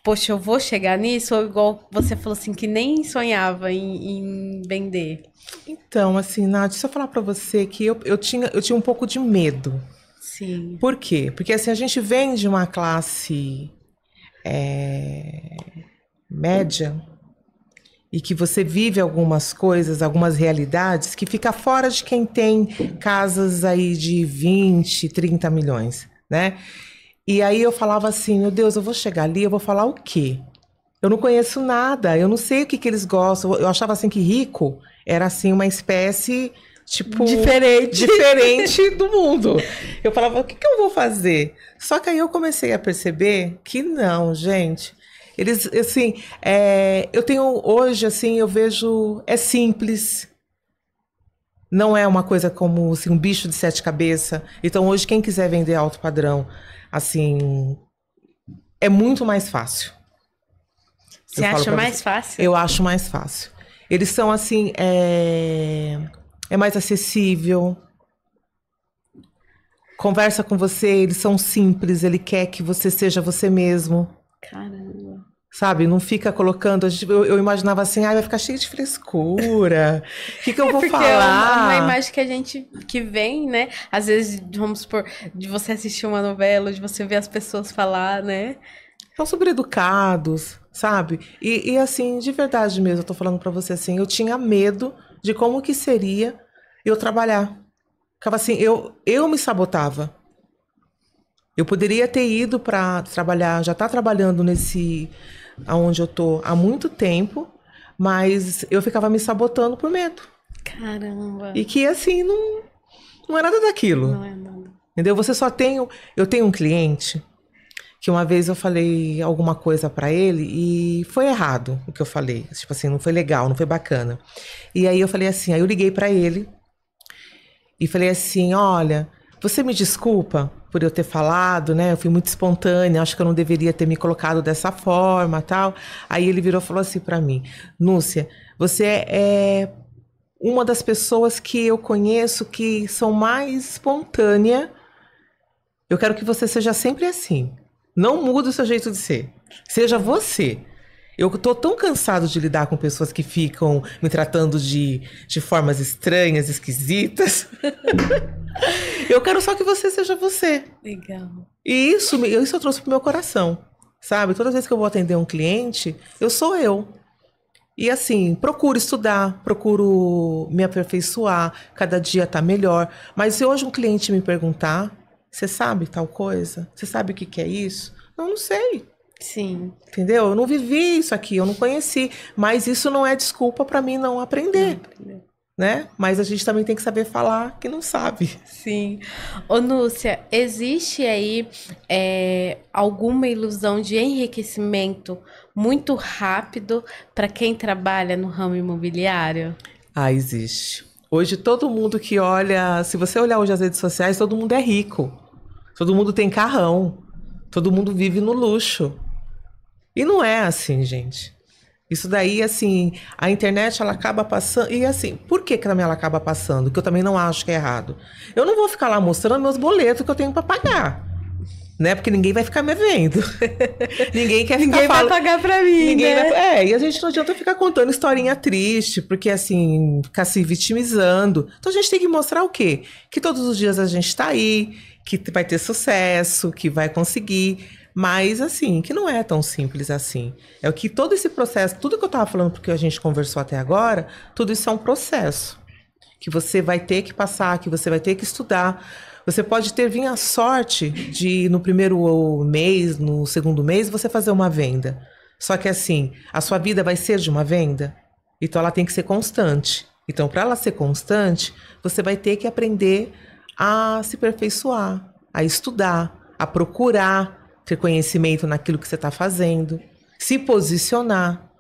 poxa, eu vou chegar nisso? Ou igual você falou assim, que nem sonhava em vender? Então, assim, Nath, se eu falar pra você que eu tinha um pouco de medo. Sim. Por quê? Porque assim, a gente vem de uma classe média e que você vive algumas coisas, algumas realidades que fica fora de quem tem casas aí de 20, 30 milhões, né? E aí eu falava assim, meu Deus, eu vou chegar ali, eu vou falar o quê? Eu não conheço nada, eu não sei o que eles gostam. Eu achava assim que rico era assim uma espécie tipo diferente do mundo. Eu falava, o que eu vou fazer? Só que aí eu comecei a perceber que não, gente. Eles, assim, eu tenho hoje, assim, eu vejo, é simples. Não é uma coisa como assim, um bicho de 7 cabeças. Então hoje quem quiser vender alto padrão, assim, é muito mais fácil. Você acha mais fácil? Eu acho mais fácil. Eles são assim, é mais acessível. Conversa com você, eles são simples, ele quer que você seja você mesmo. Caramba. Sabe, não fica colocando. Eu imaginava assim, vai ficar cheio de frescura. O que eu vou falar? É uma imagem que a gente que vem, né? Às vezes, vamos supor, de você assistir uma novela, de você ver as pessoas falar, né? São super educados, sabe? E assim, de verdade mesmo, eu tô falando pra você assim, eu tinha medo de como que seria eu trabalhar. Ficava assim, eu me sabotava. Eu poderia ter ido para trabalhar, já tá trabalhando aonde eu tô há muito tempo, mas eu ficava me sabotando por medo. Caramba. E que assim, não é nada daquilo. Não é nada. Entendeu? Eu tenho um cliente que uma vez eu falei alguma coisa pra ele e foi errado o que eu falei. Tipo assim, não foi legal, não foi bacana. E aí eu falei assim, aí eu liguei pra ele e falei assim, olha, você me desculpa por eu ter falado, né? Eu fui muito espontânea, acho que eu não deveria ter me colocado dessa forma, tal. Aí ele virou e falou assim pra mim, Núcia, você é uma das pessoas que eu conheço que são mais espontânea. Eu quero que você seja sempre assim. Não mude o seu jeito de ser. Seja você. Eu tô tão cansado de lidar com pessoas que ficam me tratando de formas estranhas, esquisitas. Eu quero só que você seja você. Legal. E isso eu trouxe pro meu coração, sabe? Toda vez que eu vou atender um cliente, eu sou eu. E assim, procuro estudar, procuro me aperfeiçoar, cada dia tá melhor. Mas se hoje um cliente me perguntar, você sabe tal coisa? Você sabe o que que é isso? Eu não sei. Sim. Entendeu? Eu não vivi isso aqui, eu não conheci. Mas isso não é desculpa para mim não aprender. Né? Mas a gente também tem que saber falar que não sabe. Sim. Ô, Núcia, existe aí alguma ilusão de enriquecimento muito rápido para quem trabalha no ramo imobiliário? Ah, existe. Hoje todo mundo que olha, se você olhar hoje as redes sociais, todo mundo é rico. Todo mundo tem carrão. Todo mundo vive no luxo. E não é assim, gente. Isso daí, assim, a internet, ela acaba passando... E assim, por que também ela acaba passando? Que eu também não acho que é errado. Eu não vou ficar lá mostrando meus boletos que eu tenho para pagar. Né? Porque ninguém vai ficar me vendo. Ninguém quer ficar Ninguém vai pagar pra mim, ninguém né? vai... e a gente não adianta ficar contando historinha triste, porque assim, ficar se vitimizando. Então a gente tem que mostrar o quê? Que todos os dias a gente tá aí, que vai ter sucesso, que vai conseguir... Mas, assim, que não é tão simples assim. É o que todo esse processo, tudo que eu estava falando, porque a gente conversou até agora, tudo isso é um processo. Que você vai ter que passar, que você vai ter que estudar. Você pode ter vindo a sorte de, no primeiro mês, no segundo mês, você fazer uma venda. Só que, assim, a sua vida vai ser de uma venda. Então, ela tem que ser constante. Então, para ela ser constante, você vai ter que aprender a se aperfeiçoar, a estudar, a procurar, ter conhecimento naquilo que você está fazendo, se posicionar,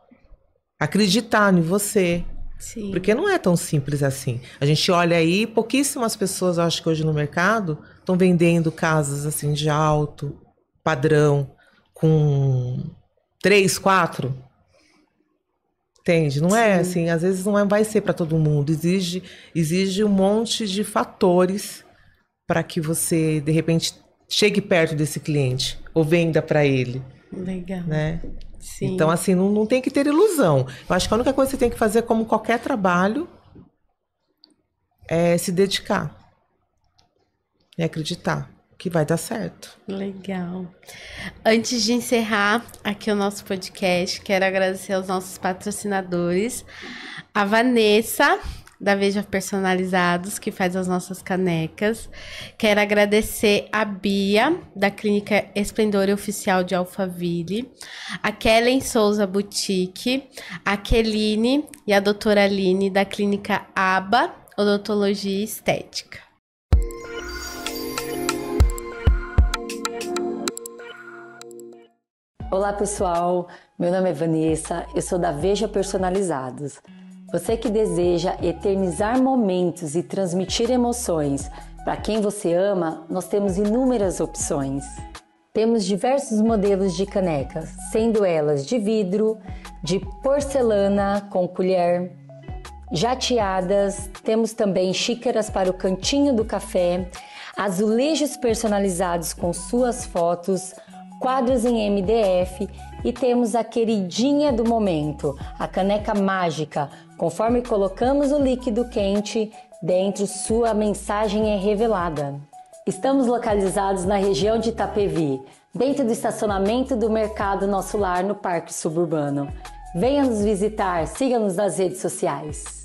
acreditar em você. Sim. Porque não é tão simples assim. A gente olha aí, pouquíssimas pessoas, eu acho que hoje no mercado, estão vendendo casas assim de alto padrão, com 3, 4. Entende? Não é assim, às vezes não vai ser para todo mundo. Exige um monte de fatores para que você, de repente, chegue perto desse cliente ou venda para ele. Legal. Né? Sim. Então, assim, não tem que ter ilusão. Eu acho que a única coisa que você tem que fazer, como qualquer trabalho, é se dedicar. E acreditar que vai dar certo. Legal. Antes de encerrar aqui o nosso podcast, quero agradecer aos nossos patrocinadores. A Vanessa, da Veja Personalizados, que faz as nossas canecas. Quero agradecer a Bia, da Clínica Esplendor Oficial de Alphaville, a Kellen Souza Boutique, a Keline e a doutora Aline, da Clínica ABA, Odontologia e Estética. Olá pessoal, meu nome é Vanessa, eu sou da Veja Personalizados. Você que deseja eternizar momentos e transmitir emoções para quem você ama, nós temos inúmeras opções. Temos diversos modelos de canecas, sendo elas de vidro, de porcelana com colher, jateadas, temos também xícaras para o cantinho do café, azulejos personalizados com suas fotos, quadros em MDF e temos a queridinha do momento, a caneca mágica. Conforme colocamos o líquido quente dentro, sua mensagem é revelada. Estamos localizados na região de Itapevi, dentro do estacionamento do Mercado Nosso Lar, no Parque Suburbano. Venha nos visitar, siga-nos nas redes sociais.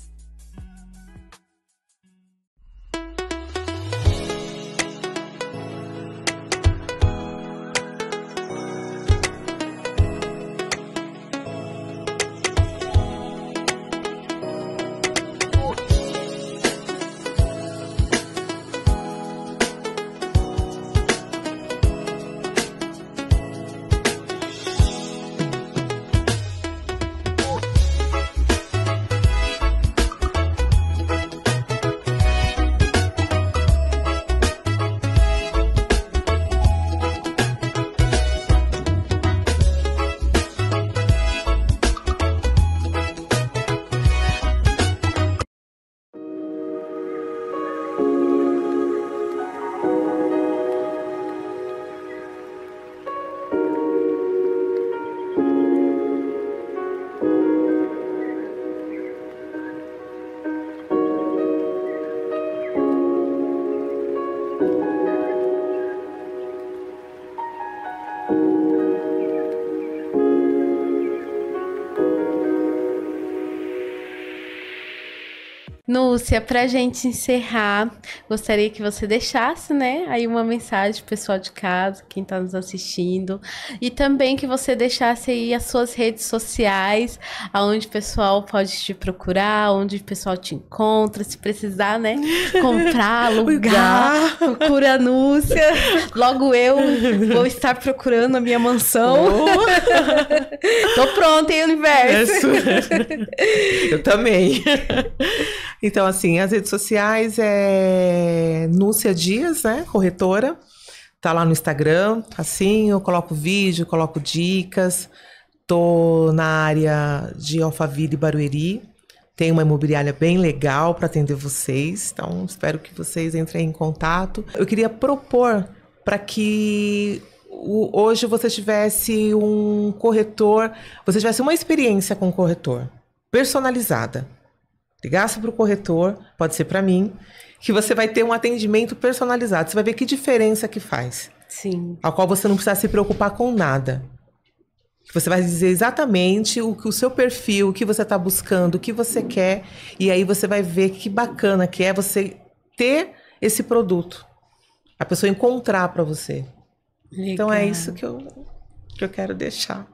Núcia, pra gente encerrar, gostaria que você deixasse, né, aí uma mensagem pro pessoal de casa, quem tá nos assistindo, e também que você deixasse aí as suas redes sociais, aonde o pessoal pode te procurar, onde o pessoal te encontra, se precisar, né, comprar, alugar, procura a Núcia, logo eu vou estar procurando a minha mansão. Tô pronta, hein, universo? Eu também. Então, assim, as redes sociais é Núcia Dias, né? Corretora. Tá lá no Instagram. Assim, eu coloco vídeo, coloco dicas. Tô na área de Alphaville e Barueri. Tem uma imobiliária bem legal para atender vocês. Então, espero que vocês entrem em contato. Eu queria propor para que hoje você tivesse um corretor, você tivesse uma experiência com um corretor personalizada. Ligasse para o corretor, pode ser para mim, que você vai ter um atendimento personalizado. Você vai ver que diferença que faz. Sim. Ao qual você não precisa se preocupar com nada. Você vai dizer exatamente o que o seu perfil, o que você está buscando, o que você quer. E aí você vai ver que bacana que é você ter esse produto. A pessoa encontrar para você. Legal. Então é isso que eu quero deixar.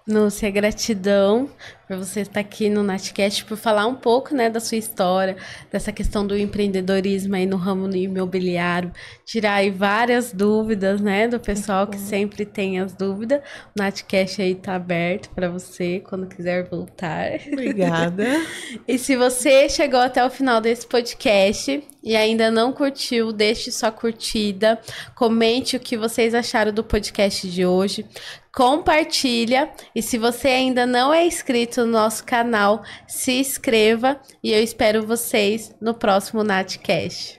Núcia, gratidão por você estar aqui no Natcast, por falar um pouco, né, da sua história, dessa questão do empreendedorismo aí no ramo imobiliário, tirar aí várias dúvidas, né, do pessoal que sempre tem as dúvidas. O Natcast aí tá aberto para você quando quiser voltar. Obrigada. E se você chegou até o final desse podcast e ainda não curtiu, deixe sua curtida, comente o que vocês acharam do podcast de hoje, compartilha, e se você ainda não é inscrito no nosso canal, se inscreva, e eu espero vocês no próximo Natcast.